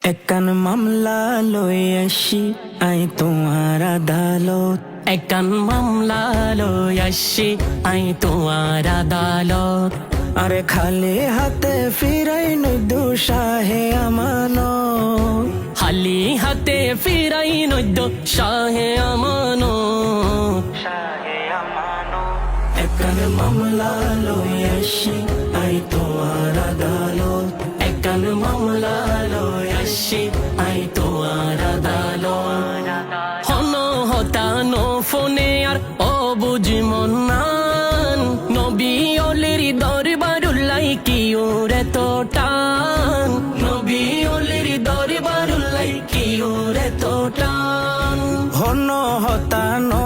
একান মামলা লই আসি আই তোমার আদালত। একান মামলা লই আসি আই তোমার আদালত। আরে খালি হাতে ফিরাই নই দুঃসাহে আমানত। খালি হাতে ফিরাই নদ্য শাহে আমানত। একান মামলা লই আসি আই তোমার আদালত। একান মামলা লই আসি আই তোমার আদালত। হন হতানো ফোনে আর অবুঝ মন্নান, নবী অলির দরবারুল্লাই কি ওরে তো টান। নবী অলির দরবারুল্লাই কি ওরে তো টান। হন হতানো